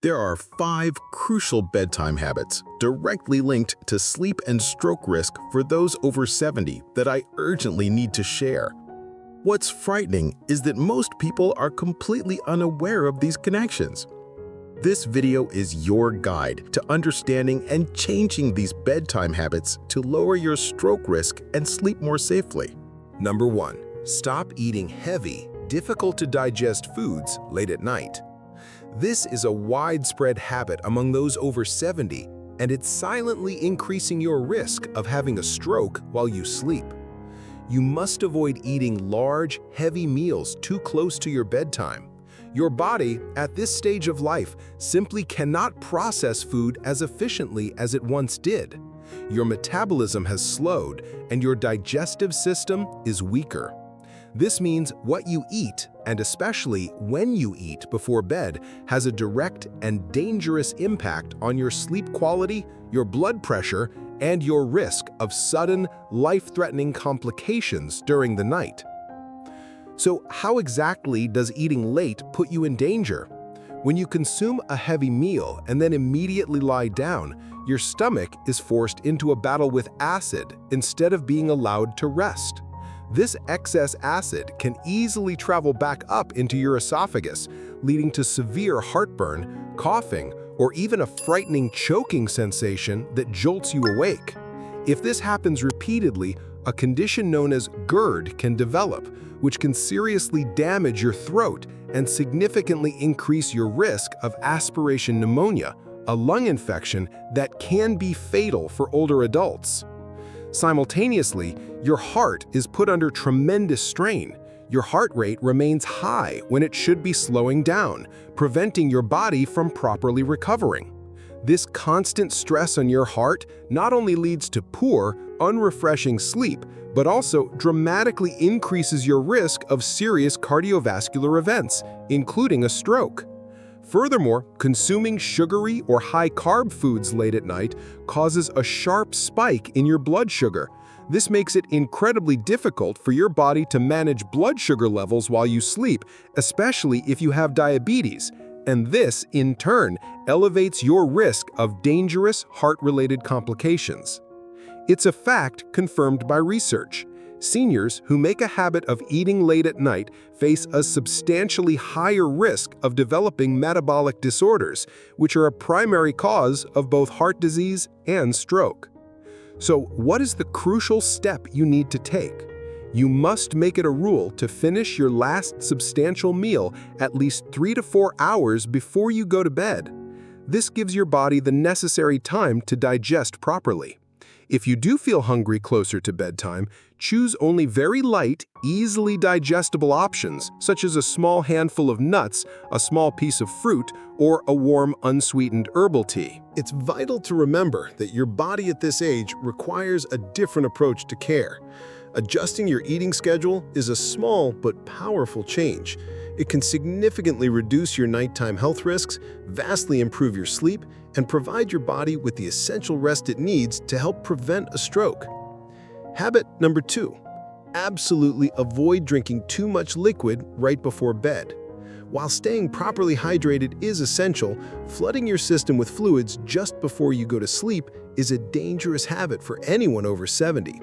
There are 5 crucial bedtime habits directly linked to sleep and stroke risk for those over 70 that I urgently need to share. What's frightening is that most people are completely unaware of these connections. This video is your guide to understanding and changing these bedtime habits to lower your stroke risk and sleep more safely. Number 1. Stop eating heavy, difficult-to-digest foods late at night. This is a widespread habit among those over 70, and it's silently increasing your risk of having a stroke while you sleep. You must avoid eating large, heavy meals too close to your bedtime. Your body, at this stage of life, simply cannot process food as efficiently as it once did. Your metabolism has slowed, and your digestive system is weaker. This means what you eat, and especially when you eat before bed, has a direct and dangerous impact on your sleep quality, your blood pressure, and your risk of sudden, life-threatening complications during the night. So how exactly does eating late put you in danger? When you consume a heavy meal and then immediately lie down, your stomach is forced into a battle with acid instead of being allowed to rest. This excess acid can easily travel back up into your esophagus, leading to severe heartburn, coughing, or even a frightening choking sensation that jolts you awake. If this happens repeatedly, a condition known as GERD can develop, which can seriously damage your throat and significantly increase your risk of aspiration pneumonia, a lung infection that can be fatal for older adults. Simultaneously, your heart is put under tremendous strain. Your heart rate remains high when it should be slowing down, preventing your body from properly recovering. This constant stress on your heart not only leads to poor, unrefreshing sleep, but also dramatically increases your risk of serious cardiovascular events, including a stroke. Furthermore, consuming sugary or high-carb foods late at night causes a sharp spike in your blood sugar. This makes it incredibly difficult for your body to manage blood sugar levels while you sleep, especially if you have diabetes. And this, in turn, elevates your risk of dangerous heart-related complications. It's a fact confirmed by research. Seniors who make a habit of eating late at night face a substantially higher risk of developing metabolic disorders, which are a primary cause of both heart disease and stroke. So, what is the crucial step you need to take? You must make it a rule to finish your last substantial meal at least 3 to 4 hours before you go to bed. This gives your body the necessary time to digest properly. If you do feel hungry closer to bedtime, choose only very light, easily digestible options, such as a small handful of nuts, a small piece of fruit, or a warm, unsweetened herbal tea. It's vital to remember that your body at this age requires a different approach to care. Adjusting your eating schedule is a small but powerful change. It can significantly reduce your nighttime health risks, vastly improve your sleep, and provide your body with the essential rest it needs to help prevent a stroke. Habit number 2. Absolutely avoid drinking too much liquid right before bed. While staying properly hydrated is essential, flooding your system with fluids just before you go to sleep is a dangerous habit for anyone over 70.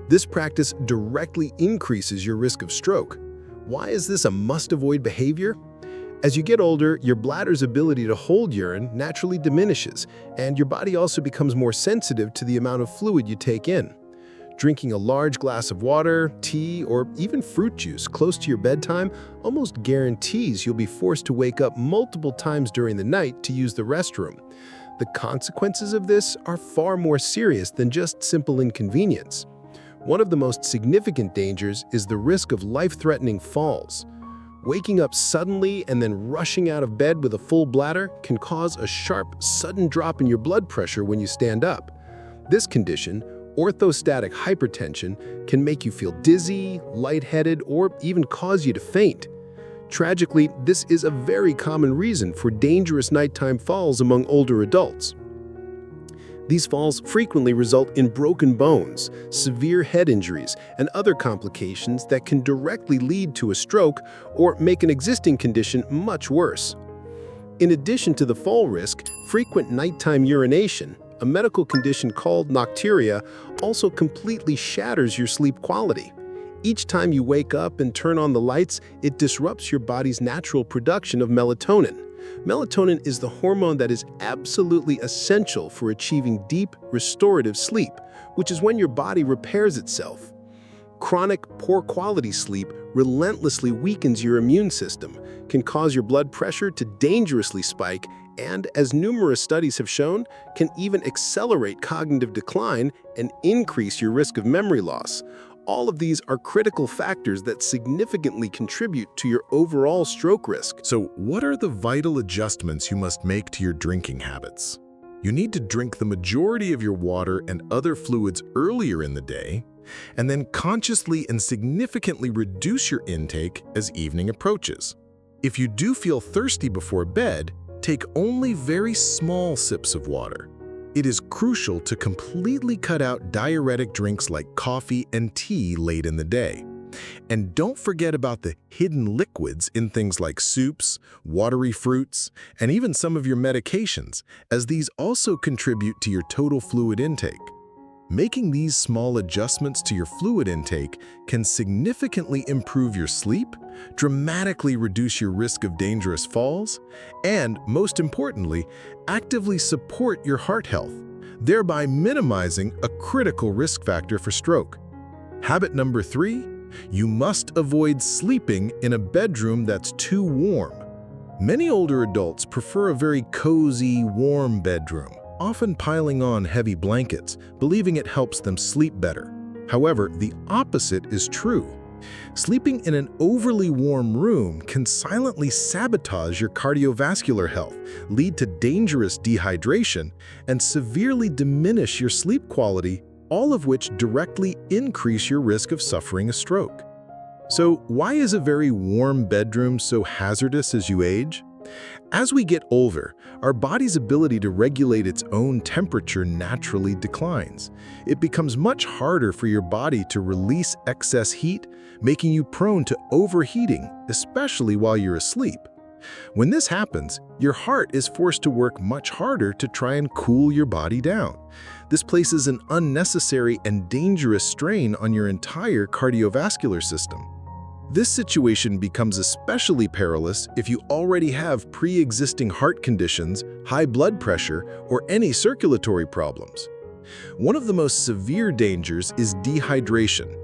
This practice directly increases your risk of stroke. Why is this a must-avoid behavior? As you get older, your bladder's ability to hold urine naturally diminishes, and your body also becomes more sensitive to the amount of fluid you take in. Drinking a large glass of water, tea, or even fruit juice close to your bedtime almost guarantees you'll be forced to wake up multiple times during the night to use the restroom. The consequences of this are far more serious than just simple inconvenience. One of the most significant dangers is the risk of life-threatening falls. Waking up suddenly and then rushing out of bed with a full bladder can cause a sharp, sudden drop in your blood pressure when you stand up. This condition, orthostatic hypertension, can make you feel dizzy, lightheaded, or even cause you to faint. Tragically, this is a very common reason for dangerous nighttime falls among older adults. These falls frequently result in broken bones, severe head injuries, and other complications that can directly lead to a stroke or make an existing condition much worse. In addition to the fall risk, frequent nighttime urination, a medical condition called nocturia, also completely shatters your sleep quality. Each time you wake up and turn on the lights, it disrupts your body's natural production of melatonin. Melatonin is the hormone that is absolutely essential for achieving deep, restorative sleep, which is when your body repairs itself. Chronic, poor-quality sleep relentlessly weakens your immune system, can cause your blood pressure to dangerously spike, and, as numerous studies have shown, can even accelerate cognitive decline and increase your risk of memory loss. All of these are critical factors that significantly contribute to your overall stroke risk. So, what are the vital adjustments you must make to your drinking habits? You need to drink the majority of your water and other fluids earlier in the day, and then consciously and significantly reduce your intake as evening approaches. If you do feel thirsty before bed, take only very small sips of water. It is crucial to completely cut out diuretic drinks like coffee and tea late in the day. And don't forget about the hidden liquids in things like soups, watery fruits, and even some of your medications, as these also contribute to your total fluid intake. Making these small adjustments to your fluid intake can significantly improve your sleep, dramatically reduce your risk of dangerous falls, and, most importantly, actively support your heart health, thereby minimizing a critical risk factor for stroke. Habit number 3, you must avoid sleeping in a bedroom that's too warm. Many older adults prefer a very cozy, warm bedroom, often piling on heavy blankets, believing it helps them sleep better. However, the opposite is true. Sleeping in an overly warm room can silently sabotage your cardiovascular health, lead to dangerous dehydration, and severely diminish your sleep quality, all of which directly increase your risk of suffering a stroke. So, why is a very warm bedroom so hazardous as you age? As we get older, our body's ability to regulate its own temperature naturally declines. It becomes much harder for your body to release excess heat, making you prone to overheating, especially while you're asleep. When this happens, your heart is forced to work much harder to try and cool your body down. This places an unnecessary and dangerous strain on your entire cardiovascular system. This situation becomes especially perilous if you already have pre-existing heart conditions, high blood pressure, or any circulatory problems. One of the most severe dangers is dehydration.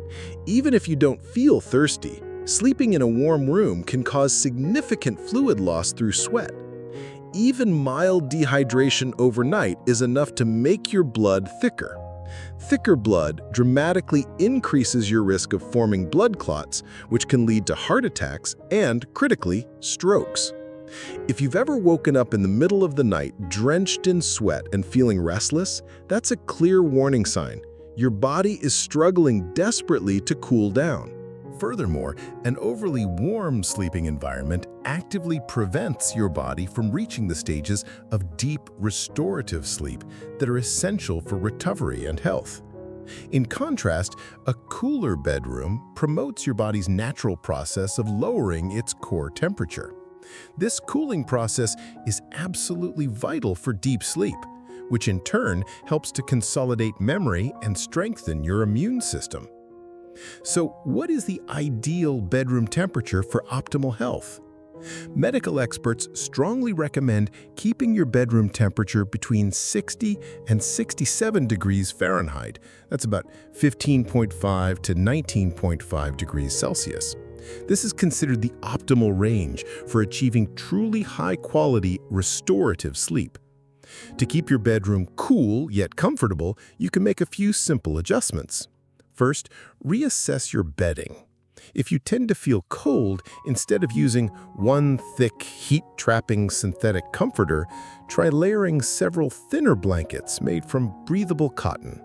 Even if you don't feel thirsty, sleeping in a warm room can cause significant fluid loss through sweat. Even mild dehydration overnight is enough to make your blood thicker. Thicker blood dramatically increases your risk of forming blood clots, which can lead to heart attacks and, critically, strokes. If you've ever woken up in the middle of the night drenched in sweat and feeling restless, that's a clear warning sign. Your body is struggling desperately to cool down. Furthermore, an overly warm sleeping environment actively prevents your body from reaching the stages of deep restorative sleep that are essential for recovery and health. In contrast, a cooler bedroom promotes your body's natural process of lowering its core temperature. This cooling process is absolutely vital for deep sleep, which in turn helps to consolidate memory and strengthen your immune system. So, what is the ideal bedroom temperature for optimal health? Medical experts strongly recommend keeping your bedroom temperature between 60 and 67 degrees Fahrenheit. That's about 15.5 to 19.5 degrees Celsius. This is considered the optimal range for achieving truly high-quality restorative sleep. To keep your bedroom cool yet comfortable, you can make a few simple adjustments. First, reassess your bedding. If you tend to feel cold, instead of using one thick, heat-trapping synthetic comforter, try layering several thinner blankets made from breathable cotton.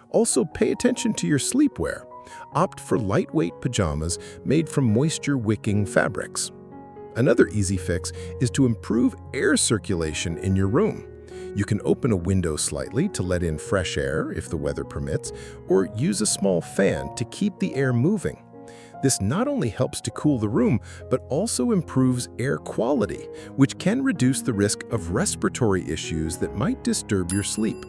Also, pay attention to your sleepwear. Opt for lightweight pajamas made from moisture-wicking fabrics. Another easy fix is to improve air circulation in your room. You can open a window slightly to let in fresh air if the weather permits, or use a small fan to keep the air moving. This not only helps to cool the room, but also improves air quality, which can reduce the risk of respiratory issues that might disturb your sleep.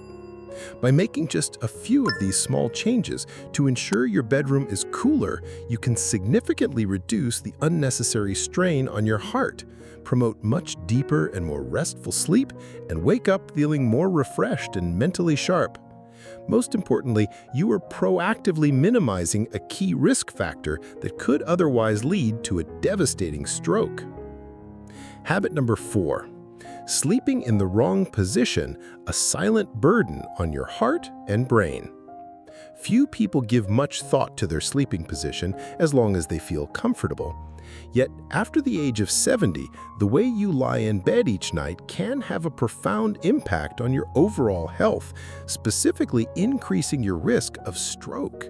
By making just a few of these small changes to ensure your bedroom is cooler, you can significantly reduce the unnecessary strain on your heart, promote much deeper and more restful sleep, and wake up feeling more refreshed and mentally sharp. Most importantly, you are proactively minimizing a key risk factor that could otherwise lead to a devastating stroke. Habit number 4. Sleeping in the wrong position, a silent burden on your heart and brain. Few people give much thought to their sleeping position as long as they feel comfortable. Yet, after the age of 70, the way you lie in bed each night can have a profound impact on your overall health, specifically increasing your risk of stroke.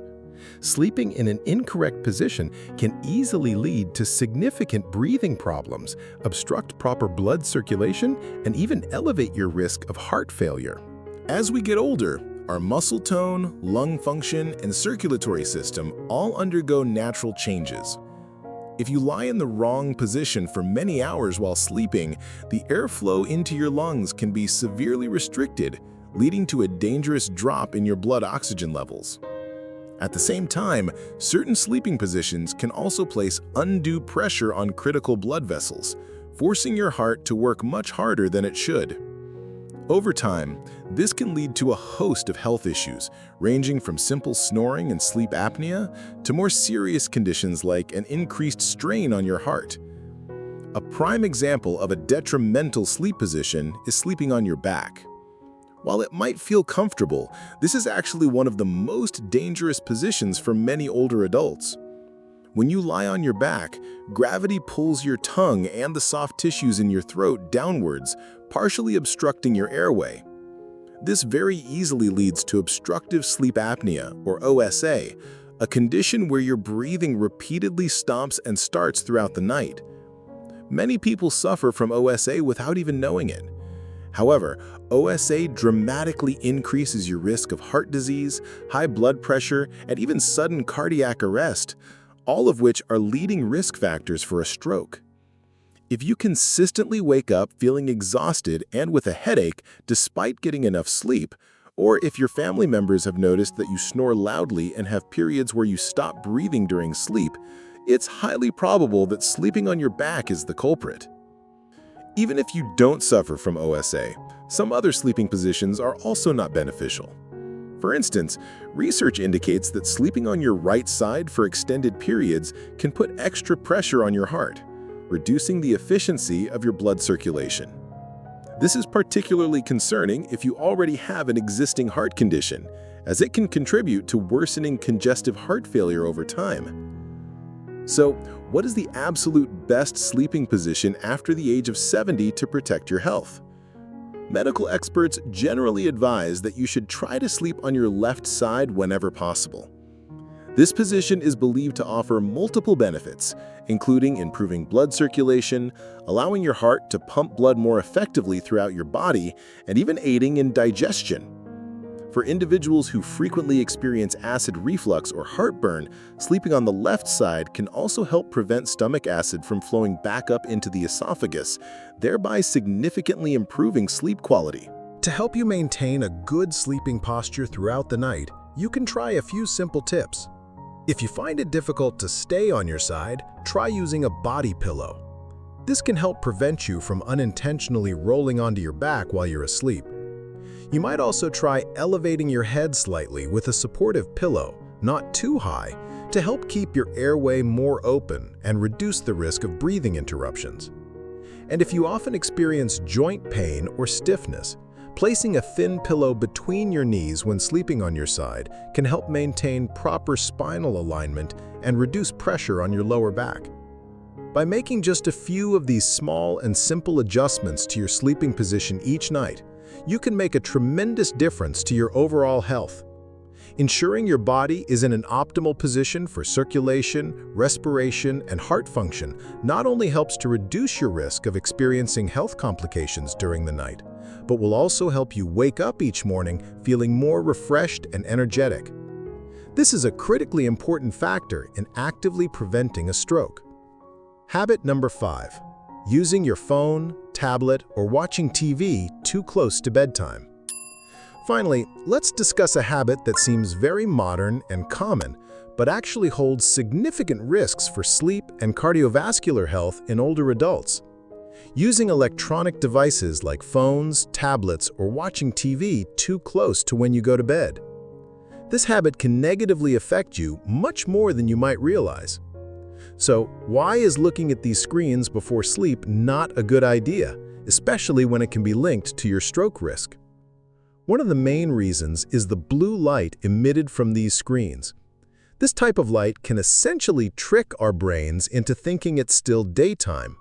Sleeping in an incorrect position can easily lead to significant breathing problems, obstruct proper blood circulation, and even elevate your risk of heart failure. As we get older, our muscle tone, lung function, and circulatory system all undergo natural changes. If you lie in the wrong position for many hours while sleeping, the airflow into your lungs can be severely restricted, leading to a dangerous drop in your blood oxygen levels. At the same time, certain sleeping positions can also place undue pressure on critical blood vessels, forcing your heart to work much harder than it should. Over time, this can lead to a host of health issues, ranging from simple snoring and sleep apnea to more serious conditions like an increased strain on your heart. A prime example of a detrimental sleep position is sleeping on your back. While it might feel comfortable, this is actually one of the most dangerous positions for many older adults. When you lie on your back, gravity pulls your tongue and the soft tissues in your throat downwards, partially obstructing your airway. This very easily leads to obstructive sleep apnea, or OSA, a condition where your breathing repeatedly stops and starts throughout the night. Many people suffer from OSA without even knowing it. However, OSA dramatically increases your risk of heart disease, high blood pressure, and even sudden cardiac arrest, all of which are leading risk factors for a stroke. If you consistently wake up feeling exhausted and with a headache despite getting enough sleep, or if your family members have noticed that you snore loudly and have periods where you stop breathing during sleep, it's highly probable that sleeping on your back is the culprit. Even if you don't suffer from OSA, some other sleeping positions are also not beneficial. For instance, research indicates that sleeping on your right side for extended periods can put extra pressure on your heart, reducing the efficiency of your blood circulation. This is particularly concerning if you already have an existing heart condition, as it can contribute to worsening congestive heart failure over time. So, what is the absolute best sleeping position after the age of 70 to protect your health? Medical experts generally advise that you should try to sleep on your left side whenever possible. This position is believed to offer multiple benefits, including improving blood circulation, allowing your heart to pump blood more effectively throughout your body, and even aiding in digestion. For individuals who frequently experience acid reflux or heartburn, sleeping on the left side can also help prevent stomach acid from flowing back up into the esophagus, thereby significantly improving sleep quality. To help you maintain a good sleeping posture throughout the night, you can try a few simple tips. If you find it difficult to stay on your side, try using a body pillow. This can help prevent you from unintentionally rolling onto your back while you're asleep. You might also try elevating your head slightly with a supportive pillow, not too high, to help keep your airway more open and reduce the risk of breathing interruptions. And if you often experience joint pain or stiffness, placing a thin pillow between your knees when sleeping on your side can help maintain proper spinal alignment and reduce pressure on your lower back. By making just a few of these small and simple adjustments to your sleeping position each night, you can make a tremendous difference to your overall health. Ensuring your body is in an optimal position for circulation, respiration, and heart function not only helps to reduce your risk of experiencing health complications during the night, but will also help you wake up each morning feeling more refreshed and energetic. This is a critically important factor in actively preventing a stroke. Habit number 5. Using your phone, tablet, or watching TV too close to bedtime. Finally, let's discuss a habit that seems very modern and common, but actually holds significant risks for sleep and cardiovascular health in older adults. Using electronic devices like phones, tablets, or watching TV too close to when you go to bed. This habit can negatively affect you much more than you might realize. So, why is looking at these screens before sleep not a good idea, especially when it can be linked to your stroke risk? One of the main reasons is the blue light emitted from these screens. This type of light can essentially trick our brains into thinking it's still daytime.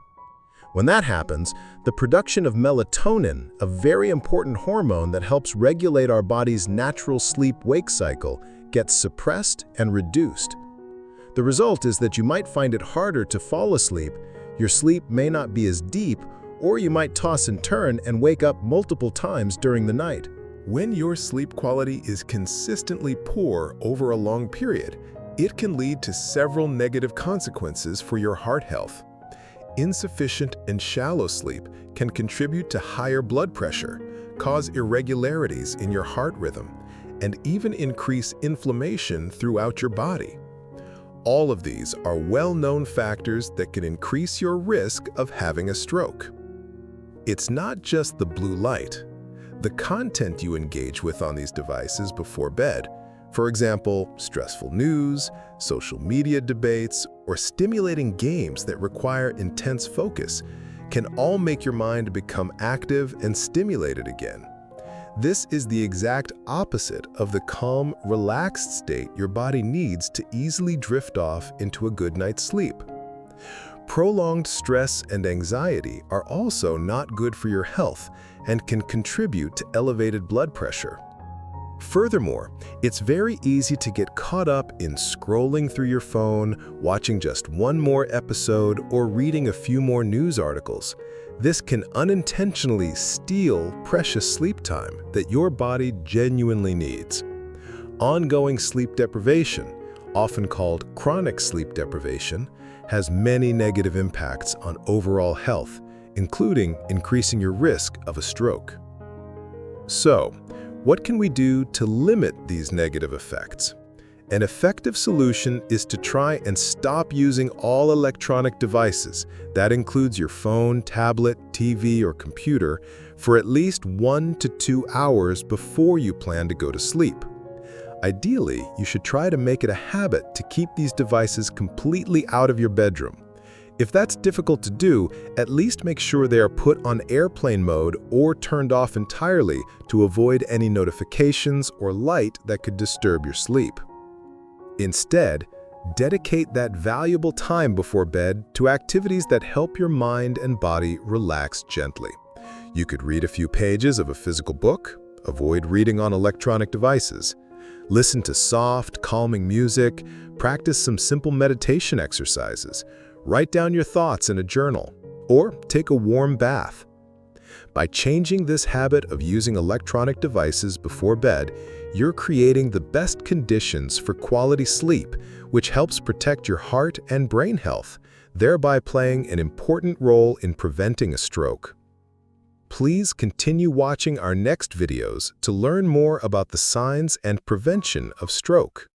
When that happens, the production of melatonin, a very important hormone that helps regulate our body's natural sleep-wake cycle, gets suppressed and reduced. The result is that you might find it harder to fall asleep, your sleep may not be as deep, or you might toss and turn and wake up multiple times during the night. When your sleep quality is consistently poor over a long period, it can lead to several negative consequences for your heart health. Insufficient and shallow sleep can contribute to higher blood pressure, cause irregularities in your heart rhythm, and even increase inflammation throughout your body. All of these are well-known factors that can increase your risk of having a stroke. It's not just the blue light. The content you engage with on these devices before bed, for example, stressful news, social media debates, or stimulating games that require intense focus, can all make your mind become active and stimulated again. This is the exact opposite of the calm, relaxed state your body needs to easily drift off into a good night's sleep. Prolonged stress and anxiety are also not good for your health and can contribute to elevated blood pressure. Furthermore, it's very easy to get caught up in scrolling through your phone, watching just one more episode, or reading a few more news articles. This can unintentionally steal precious sleep time that your body genuinely needs. Ongoing sleep deprivation, often called chronic sleep deprivation, has many negative impacts on overall health, including increasing your risk of a stroke. So, what can we do to limit these negative effects? An effective solution is to try and stop using all electronic devices, that includes your phone, tablet, TV, or computer, for at least 1 to 2 hours before you plan to go to sleep. Ideally, you should try to make it a habit to keep these devices completely out of your bedroom. If that's difficult to do, at least make sure they are put on airplane mode or turned off entirely to avoid any notifications or light that could disturb your sleep. Instead, dedicate that valuable time before bed to activities that help your mind and body relax gently. You could read a few pages of a physical book, avoid reading on electronic devices, listen to soft, calming music, practice some simple meditation exercises, write down your thoughts in a journal, or take a warm bath. By changing this habit of using electronic devices before bed, you're creating the best conditions for quality sleep, which helps protect your heart and brain health, thereby playing an important role in preventing a stroke. Please continue watching our next videos to learn more about the signs and prevention of stroke.